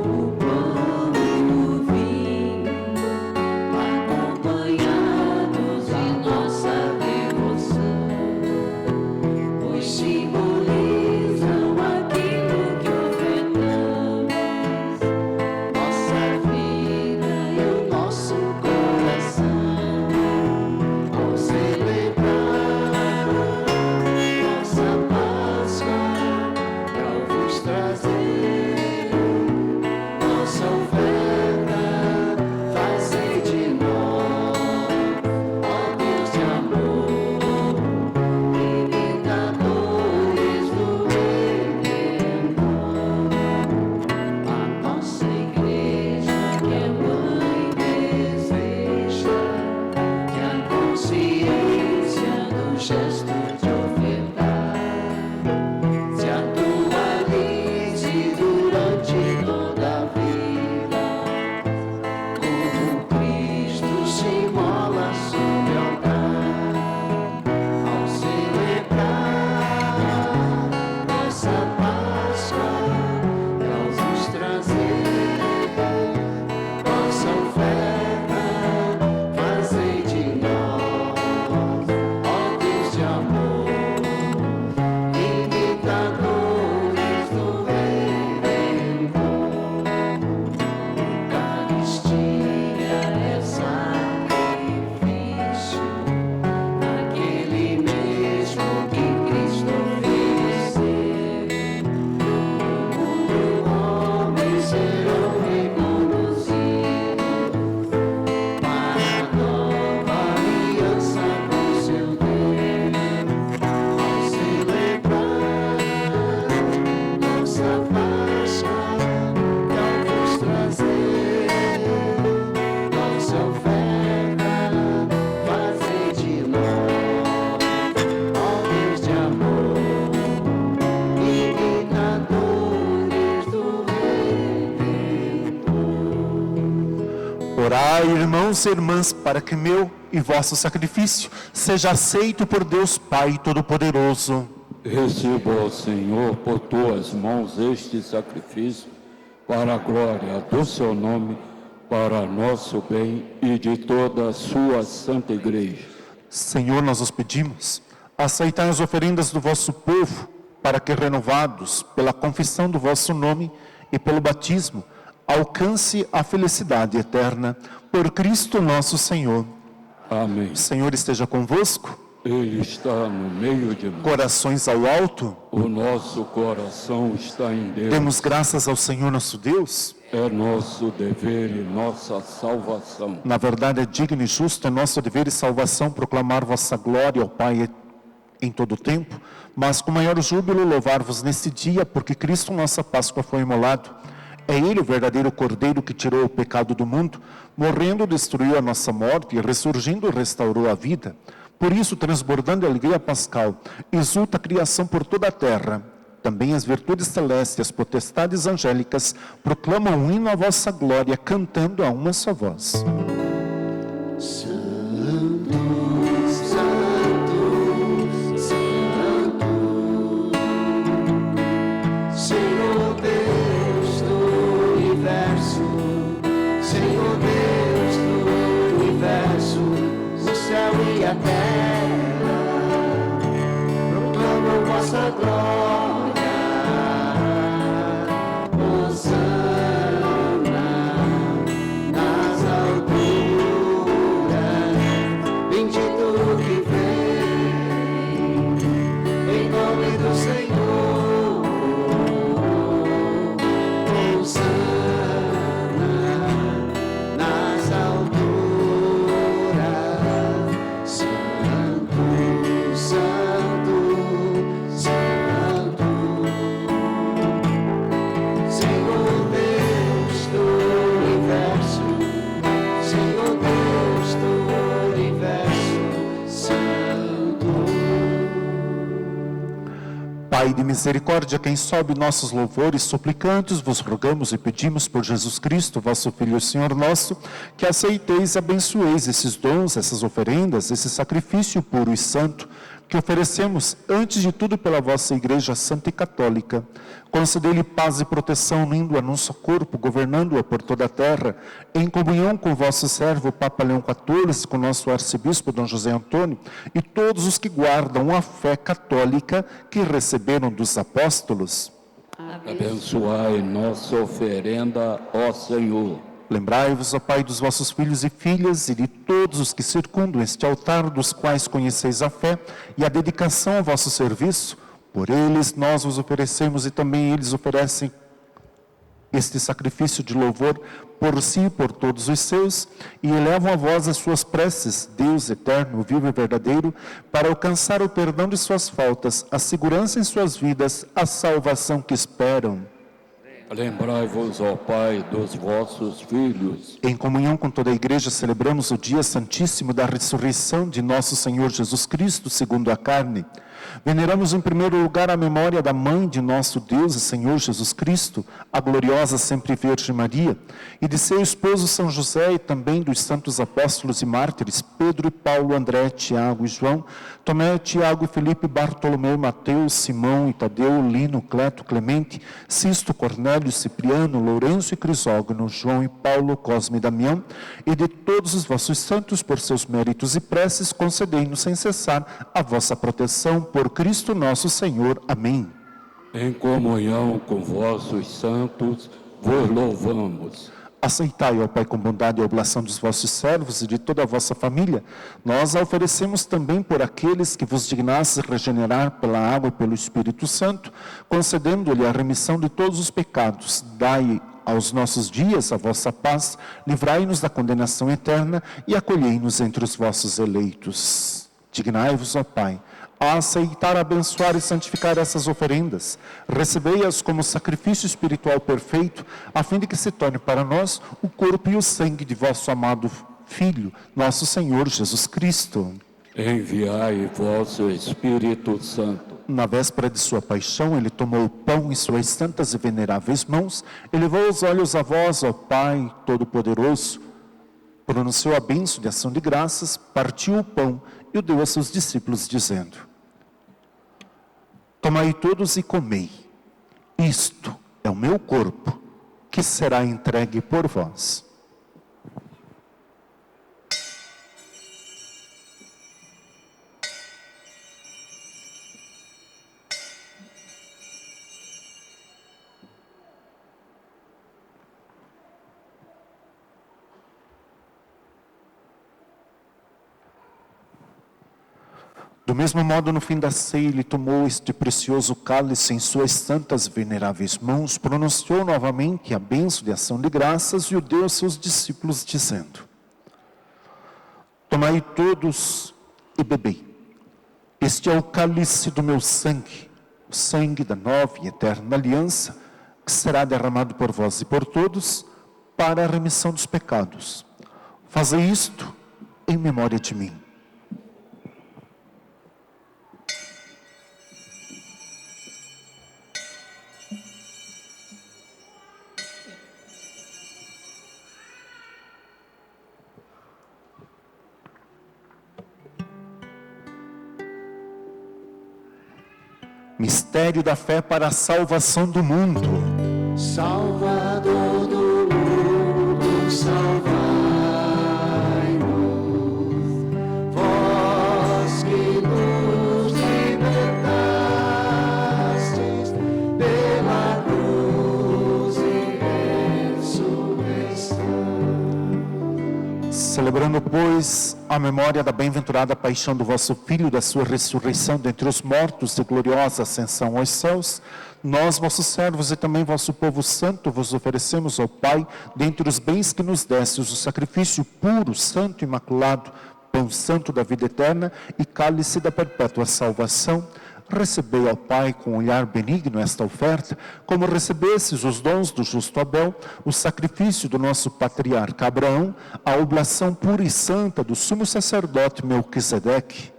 Speaker 2: o pão e o vinho, acompanhados em nossa devoção, pois simbolizam aquilo que ofertamos, nossa vida e o nosso coração, ao celebrar nossa Páscoa, para vos trazer nossa oferta, fazei de nós, ó Deus de amor, imitadores do Redentor. A nossa Igreja, que é mãe, deseja que a consciência do gesto de ofertar se atualize durante toda a vida, como Cristo se imola sobre o altar, ao celebrar nossa Páscoa, nós vos trazer nossa oferta, fazei de nós, ó Deus de amor, imitadores do Redentor. Eucaristia é sacrifício, aquele mesmo que Cristo ofereceu. O homem serão reconduzidos para a nova aliança com seu Deus, ao celebrar nossa Páscoa, ao vos trazer nossa oferta, fazei de nós, ó Deus de amor, imitadores do Redentor.
Speaker 3: Orai, irmãos e irmãs, para que meu e vosso sacrifício seja aceito por Deus Pai Todo-Poderoso.
Speaker 1: Receba, ó Senhor, por tuas mãos este sacrifício, para a glória do seu nome, para nosso bem e de toda a sua santa Igreja.
Speaker 3: Senhor, nós os pedimos, aceitai as oferendas do vosso povo, para que, renovados pela confissão do vosso nome e pelo batismo, alcance a felicidade eterna. Por Cristo nosso Senhor.
Speaker 1: Amém.
Speaker 3: O Senhor esteja convosco.
Speaker 1: Ele está no meio de nós.
Speaker 3: Corações ao alto.
Speaker 1: O nosso coração está em Deus.
Speaker 3: Demos graças ao Senhor nosso Deus.
Speaker 1: É nosso dever e nossa salvação.
Speaker 3: Na verdade, é digno e justo, é nosso dever e salvação proclamar vossa glória ao Pai em todo o tempo, mas com maior júbilo louvar-vos nesse dia, porque Cristo, nossa Páscoa, foi imolado. É Ele o verdadeiro Cordeiro que tirou o pecado do mundo, morrendo destruiu a nossa morte e ressurgindo restaurou a vida. Por isso, transbordando a alegria pascal, exulta a criação por toda a terra. Também as virtudes celestes e as potestades angélicas proclamam um hino à vossa glória, cantando a uma só voz.
Speaker 2: A terra proclamam vossa glória. Hosana nas alturas, bendito que vem em nome do Senhor. Hosana nas alturas.
Speaker 3: Pai de misericórdia, quem sobe nossos louvores, suplicantes, vos rogamos e pedimos por Jesus Cristo, vosso Filho e Senhor nosso, que aceiteis e abençoeis esses dons, essas oferendas, esse sacrifício puro e santo, que oferecemos, antes de tudo, pela vossa Igreja Santa e Católica. Concedei-lhe paz e proteção, unindo a nosso corpo, governando-a por toda a terra, em comunhão com o vosso servo, Papa Leão XIV, com nosso arcebispo, Dom José Antônio, e todos os que guardam a fé católica que receberam dos apóstolos.
Speaker 1: Abençoai nossa oferenda, ó Senhor.
Speaker 3: Lembrai-vos, ó Pai, dos vossos filhos e filhas e de todos os que circundam este altar, dos quais conheceis a fé e a dedicação ao vosso serviço. Por eles nós vos oferecemos e também eles oferecem este sacrifício de louvor por si e por todos os seus, e elevam a vós as suas preces, Deus eterno, vivo e verdadeiro, para alcançar o perdão de suas faltas, a segurança em suas vidas, a salvação que esperam.
Speaker 1: Lembrai-vos, ó Pai, dos vossos filhos.
Speaker 3: Em comunhão com toda a Igreja, celebramos o dia santíssimo da ressurreição de nosso Senhor Jesus Cristo, segundo a carne. Veneramos em primeiro lugar a memória da mãe de nosso Deus e Senhor Jesus Cristo, a gloriosa sempre Virgem Maria, e de seu esposo São José, e também dos santos apóstolos e mártires, Pedro, Paulo, André, Tiago e João, Tomé, Tiago, Felipe, Bartolomeu, Mateus, Simão e Tadeu, Lino, Cleto, Clemente, Sisto, Cornélio, Cipriano, Lourenço e Crisógono, João e Paulo, Cosme e Damião, e de todos os vossos santos, por seus méritos e preces, concedei-nos sem cessar a vossa proteção, por Cristo nosso Senhor. Amém.
Speaker 1: Em comunhão com vossos santos, vos louvamos.
Speaker 3: Aceitai, ó Pai, com bondade a oblação dos vossos servos e de toda a vossa família. Nós a oferecemos também por aqueles que vos dignastes regenerar pela água e pelo Espírito Santo, concedendo-lhe a remissão de todos os pecados. Dai aos nossos dias a vossa paz, livrai-nos da condenação eterna e acolhei-nos entre os vossos eleitos. Dignai-vos, ó Pai, a aceitar, abençoar e santificar essas oferendas. Recebei-as como sacrifício espiritual perfeito, a fim de que se torne para nós o corpo e o sangue de vosso amado Filho, nosso Senhor Jesus Cristo.
Speaker 1: Enviai vosso Espírito Santo.
Speaker 3: Na véspera de sua paixão, ele tomou o pão em suas santas e veneráveis mãos, elevou os olhos a vós, ó Pai Todo-Poderoso, pronunciou a bênção de ação de graças, partiu o pão e o deu a seus discípulos, dizendo: tomai todos e comei, isto é o meu corpo, que será entregue por vós. Do mesmo modo, no fim da ceia, ele tomou este precioso cálice em suas santas e veneráveis mãos, pronunciou novamente a bênção de ação de graças e o deu aos seus discípulos, dizendo: tomai todos e bebei. Este é o cálice do meu sangue, o sangue da nova e eterna aliança, que será derramado por vós e por todos para a remissão dos pecados. Fazei isto em memória de mim. Mistério da fé para a salvação do mundo.
Speaker 2: Salvador do mundo, salvai-nos. Vós que nos libertastes pela cruz e ressurreição.
Speaker 3: Celebrando, pois, a memória da bem-aventurada paixão do vosso Filho, da sua ressurreição dentre os mortos e gloriosa ascensão aos céus, nós, vossos servos e também vosso povo santo, vos oferecemos ao Pai, dentre os bens que nos destes, o sacrifício puro, santo e imaculado, pão santo da vida eterna e cálice da perpétua salvação. Recebei, ó Pai, com olhar benigno esta oferta, como recebesses os dons do justo Abel, o sacrifício do nosso patriarca Abraão, a oblação pura e santa do sumo sacerdote Melquisedeque.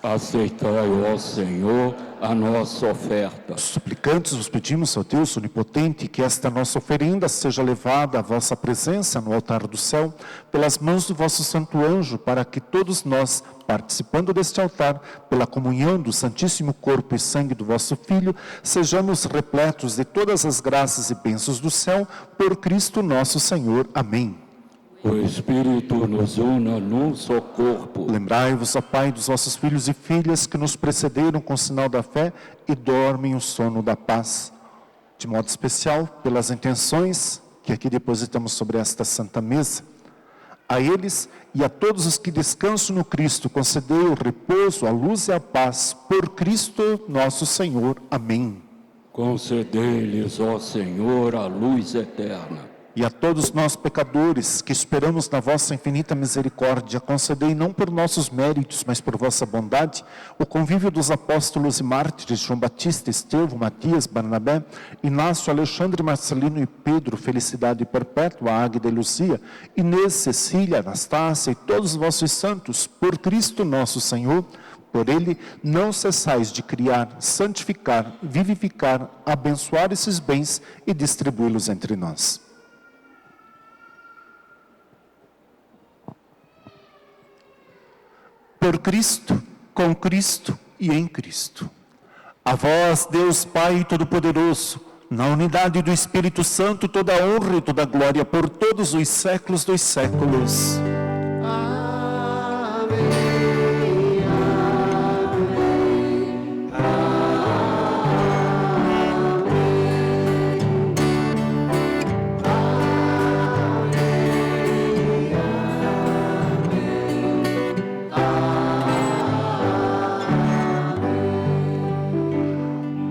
Speaker 1: Aceitai, ó Senhor, a nossa oferta.
Speaker 3: Suplicantes vos pedimos, ó Deus onipotente, que esta nossa oferenda seja levada à vossa presença no altar do céu, pelas mãos do vosso santo anjo, para que todos nós, participando deste altar, pela comunhão do santíssimo corpo e sangue do vosso Filho, sejamos repletos de todas as graças e bênçãos do céu, por Cristo nosso Senhor. Amém.
Speaker 1: O Espírito nos una num só corpo.
Speaker 3: Lembrai-vos, ó Pai, dos vossos filhos e filhas que nos precederam com o sinal da fé e dormem o sono da paz. De modo especial, pelas intenções que aqui depositamos sobre esta santa mesa, a eles e a todos os que descansam no Cristo, concedei o repouso, a luz e a paz, por Cristo nosso Senhor. Amém.
Speaker 1: Concedei-lhes, ó Senhor, a luz eterna.
Speaker 3: E a todos nós, pecadores, que esperamos na vossa infinita misericórdia, concedei não por nossos méritos, mas por vossa bondade, o convívio dos apóstolos e mártires João Batista, Estevão, Matias, Barnabé, Inácio, Alexandre, Marcelino e Pedro, felicidade perpétua, Águida e Luzia, Inês, Cecília, Anastácia e todos os vossos santos, por Cristo nosso Senhor. Por Ele, não cessais de criar, santificar, vivificar, abençoar esses bens e distribuí-los entre nós. Por Cristo, com Cristo e em Cristo. A vós, Deus Pai Todo-Poderoso, na unidade do Espírito Santo, toda a honra e toda a glória por todos os séculos dos séculos.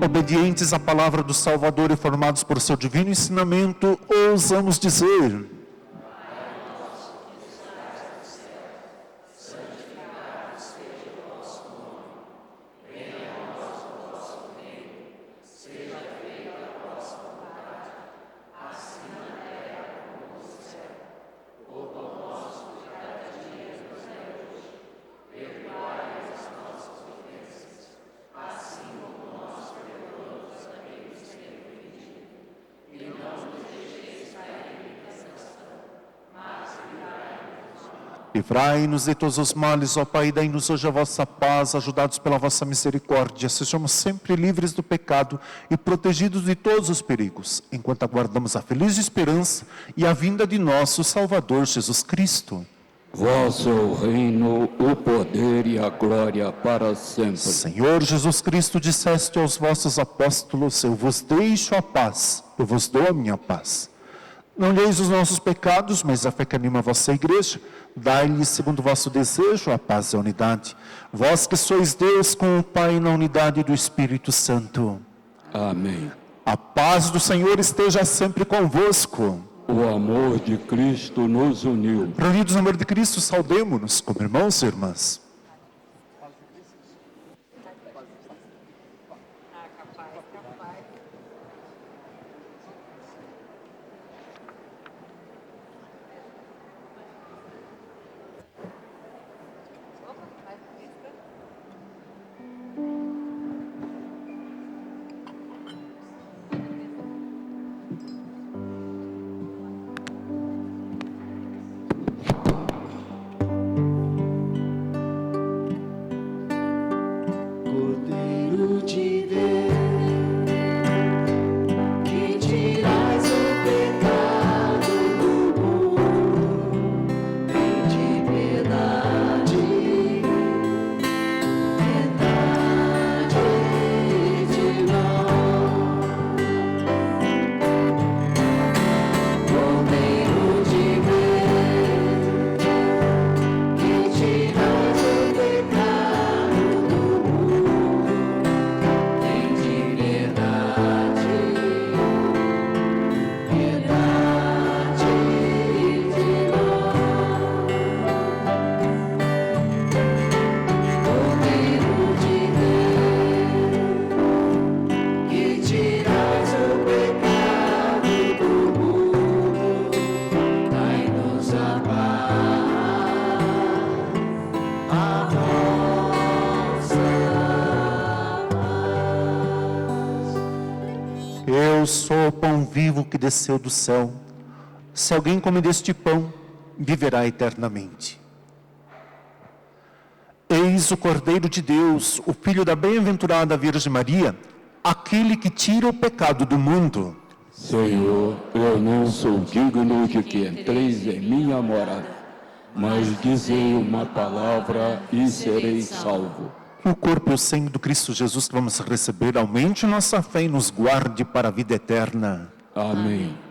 Speaker 3: Obedientes à palavra do Salvador e formados por seu divino ensinamento, ousamos dizer: livrai-nos de todos os males, ó Pai, dai-nos hoje a vossa paz, ajudados pela vossa misericórdia, sejamos sempre livres do pecado e protegidos de todos os perigos, enquanto aguardamos a feliz esperança e a vinda de nosso Salvador Jesus Cristo.
Speaker 1: Vosso é o reino, o poder e a glória para sempre.
Speaker 3: Senhor Jesus Cristo, disseste aos vossos apóstolos: eu vos deixo a paz, eu vos dou a minha paz. Não olheis os nossos pecados, mas a fé que anima a vossa igreja. Dai-lhe, segundo o vosso desejo, a paz e a unidade. Vós que sois Deus com o Pai na unidade do Espírito Santo.
Speaker 1: Amém.
Speaker 3: A paz do Senhor esteja sempre convosco.
Speaker 1: O amor de Cristo nos uniu.
Speaker 3: Reunidos no amor de Cristo, saudemo-nos como irmãos e irmãs. vivo que desceu do céu. Se alguém comer deste pão, viverá eternamente. Eis o Cordeiro de Deus, o Filho da bem-aventurada Virgem Maria, aquele que tira o pecado do mundo.
Speaker 1: Senhor, eu não sou digno de que entreis em minha morada, mas dizei uma palavra e serei salvo.
Speaker 3: Que o corpo e o sangue do Cristo Jesus que vamos receber aumente nossa fé e nos guarde para a vida eterna.
Speaker 1: Amém.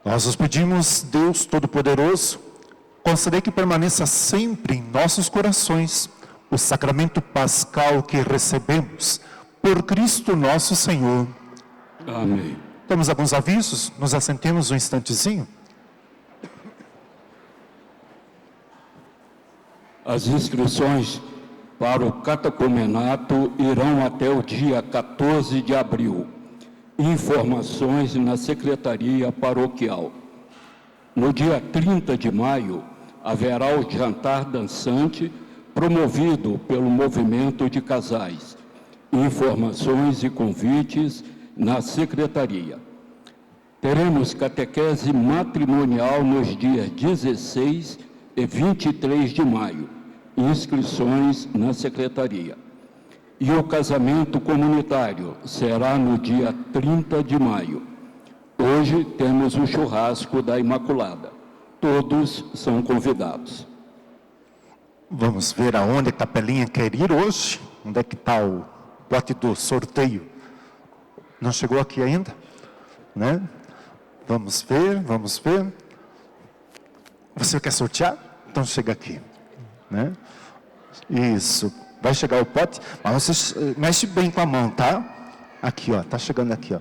Speaker 3: Nós os pedimos, Deus Todo-Poderoso, conceder que permaneça sempre em nossos corações o sacramento pascal que recebemos por Cristo nosso Senhor.
Speaker 1: Amém.
Speaker 3: Temos alguns avisos, nos assentemos um instantezinho.
Speaker 1: As inscrições para o catecumenato irão até o dia 14 de abril. Informações na Secretaria Paroquial. No dia 30 de maio, haverá o jantar dançante promovido pelo Movimento de Casais. Informações e convites na Secretaria. Teremos catequese matrimonial nos dias 16 e 23 de maio. Inscrições na Secretaria. E o casamento comunitário será no dia 30 de maio. Hoje temos o churrasco da Imaculada. Todos são convidados.
Speaker 3: Vamos ver aonde a capelinha quer ir hoje. Onde é que está o pote do sorteio? Não chegou aqui ainda? Né? Vamos ver, vamos ver. Você quer sortear? Então chega aqui. Né? Isso. Vai chegar o pote, mas você mexe bem com a mão, tá? Aqui, ó, tá chegando aqui, ó.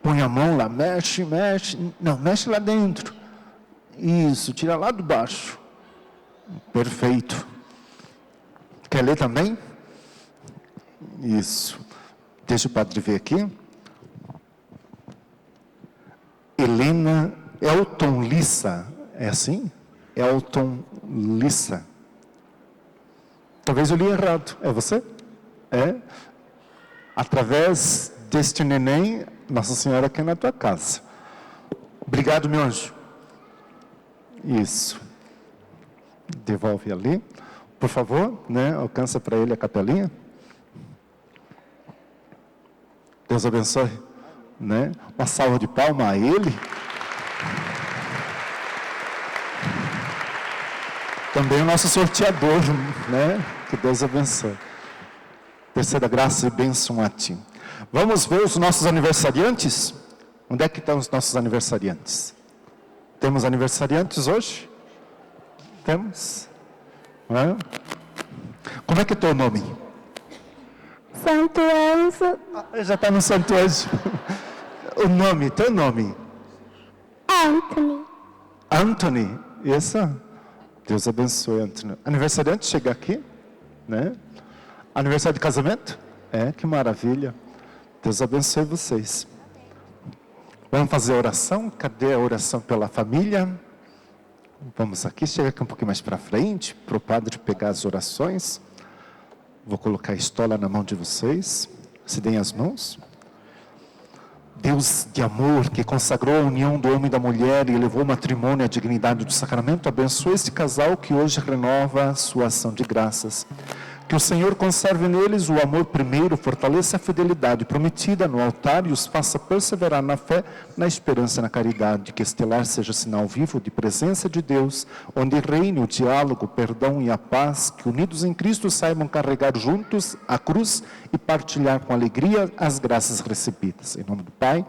Speaker 3: Põe a mão lá, mexe, mexe. Não, mexe lá dentro. Isso, tira lá do baixo. Perfeito. Quer ler também? Isso. Deixa o padre ver aqui. Helena Elton Lissa. É assim? Elton Lissa. Talvez eu li errado. É você? É? Através deste neném, Nossa Senhora quer na tua casa. Obrigado, meu anjo. Isso. Devolve ali. Por favor, né? Alcança para ele a capelinha. Deus abençoe. Né? Uma salva de palmas a ele. Também o nosso sorteador, né? Que Deus abençoe. Terceira graça e bênção a ti. Vamos ver os nossos aniversariantes? Onde é que estão os nossos aniversariantes? Temos aniversariantes hoje? Temos? Não? Como é que é teu nome?
Speaker 5: Santo Anjo
Speaker 3: Já está no santo anjo. O nome, teu nome?
Speaker 5: Anthony.
Speaker 3: Anthony, isso? Deus abençoe, Anthony. Aniversariante, chega aqui, né? Aniversário de casamento? É, que maravilha. Deus abençoe vocês. Vamos fazer a oração? Cadê a oração pela família? Vamos aqui, chega aqui um pouquinho mais para frente, para o padre pegar as orações. Vou colocar a estola na mão de vocês. Se deem as mãos. Deus de amor, que consagrou a união do homem e da mulher e elevou o matrimônio à dignidade do sacramento, abençoe este casal que hoje renova a sua ação de graças. Que o Senhor conserve neles o amor primeiro, fortaleça a fidelidade prometida no altar e os faça perseverar na fé, na esperança e na caridade. Que este lar seja sinal vivo de presença de Deus, onde reine o diálogo, o perdão e a paz, que unidos em Cristo saibam carregar juntos a cruz e partilhar com alegria as graças recebidas. Em nome do Pai,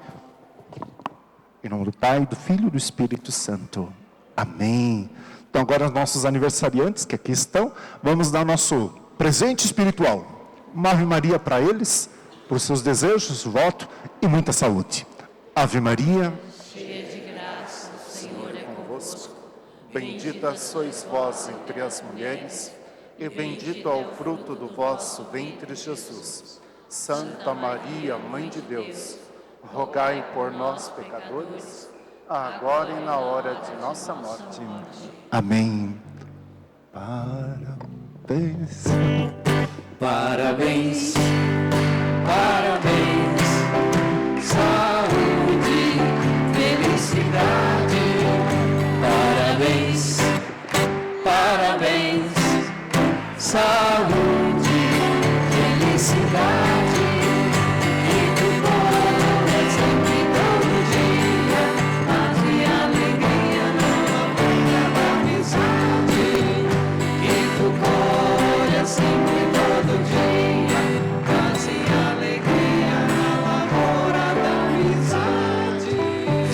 Speaker 3: do Filho e do Espírito Santo. Amém. Então agora os nossos aniversariantes que aqui estão, vamos dar nosso presente espiritual, uma Ave Maria para eles, por seus desejos, voto e muita saúde. Ave Maria,
Speaker 4: cheia de graça, o Senhor é convosco.
Speaker 3: bendita sois vós entre as mulheres, e bendito é o fruto do vosso ventre, Jesus. Santa Maria, Mãe de Deus, rogai por nós, pecadores, agora e na hora de nossa morte. Amém. Parabéns.
Speaker 2: Parabéns, parabéns, saúde, felicidade. Parabéns, parabéns, saúde, felicidade. E que bom sempre todo dia, paz e alegria não apanha da amizade. Que tu colha sempre todo dia,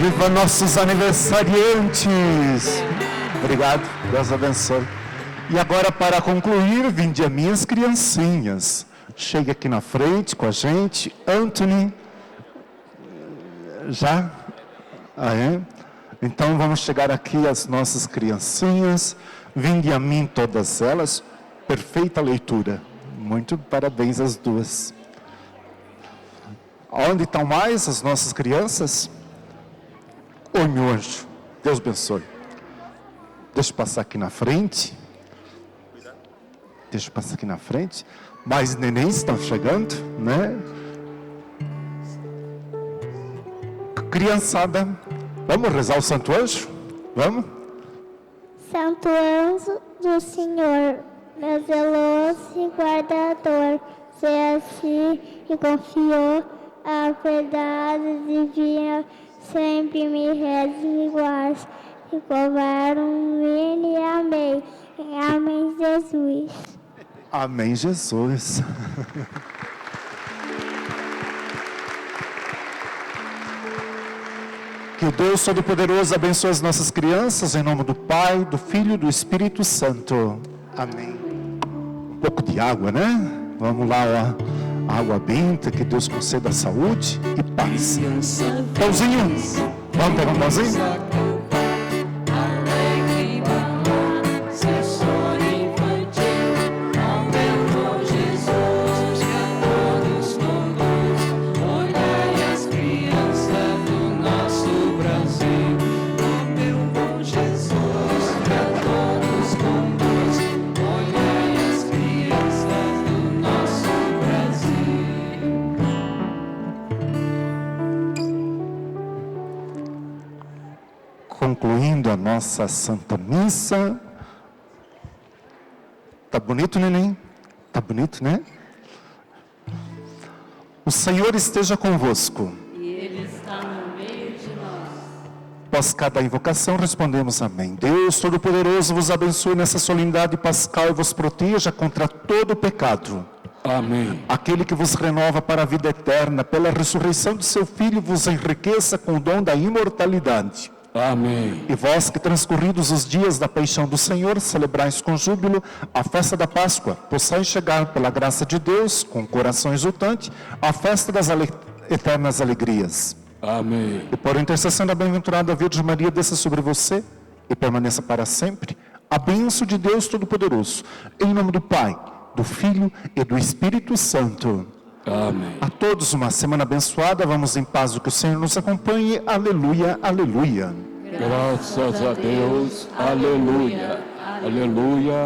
Speaker 3: Viva nossos aniversariantes! Obrigado, Deus abençoe. E agora, para concluir, vinde a minhas criancinhas. Chegue aqui na frente com a gente. Anthony, já? Ah, é? Então vamos chegar aqui as nossas criancinhas. Vinde a mim todas elas. Perfeita leitura. Muito parabéns às duas. Onde estão mais as nossas crianças? Oi, meu anjo. Deus abençoe. Deixa eu passar aqui na frente. Deixa eu passar aqui na frente. Mais nenéns estão chegando, né? Criançada, vamos rezar o Santo Anjo? Vamos?
Speaker 5: Santo anjo do Senhor, meu zeloso e guardador, se assim e confiou a verdade divina, sempre me reze e guarde, e governo-me e amém. Amém, Jesus.
Speaker 3: Amém, Jesus. Que o Deus Todo-Poderoso abençoe as nossas crianças, em nome do Pai, do Filho e do Espírito Santo. Amém. Um pouco de água, né? Vamos lá, ó. Água benta, que Deus conceda saúde e paz. Pãozinho, vamos pegar um pãozinho?
Speaker 2: Alegre balar, seu sonho infantil, ao meu bom Jesus, que a todos conduz. Olhai as crianças do nosso Brasil, ao meu bom Jesus, que a todos conduz. Olhai as crianças do nosso Brasil.
Speaker 3: Concluindo a nossa Santa Missa. Tá bonito, neném? Tá bonito, né? O Senhor esteja convosco.
Speaker 2: E Ele está no meio de nós.
Speaker 3: Após cada invocação, respondemos amém. Deus Todo-Poderoso vos abençoe nessa solenidade pascal e vos proteja contra todo pecado.
Speaker 1: Amém.
Speaker 3: Aquele que vos renova para a vida eterna, pela ressurreição de seu Filho, vos enriqueça com o dom da imortalidade.
Speaker 1: Amém.
Speaker 3: E vós que transcorridos os dias da paixão do Senhor, celebrais com júbilo a festa da Páscoa, possais chegar pela graça de Deus, com o coração exultante, à festa das eternas alegrias.
Speaker 1: Amém.
Speaker 3: E por intercessão da bem-aventurada Virgem Maria, desça sobre você e permaneça para sempre a bênção de Deus Todo-Poderoso. Em nome do Pai, do Filho e do Espírito Santo.
Speaker 1: Amém.
Speaker 3: A todos uma semana abençoada, vamos em paz, o que o Senhor nos acompanhe. Aleluia, aleluia.
Speaker 1: Graças a Deus. Aleluia. Aleluia.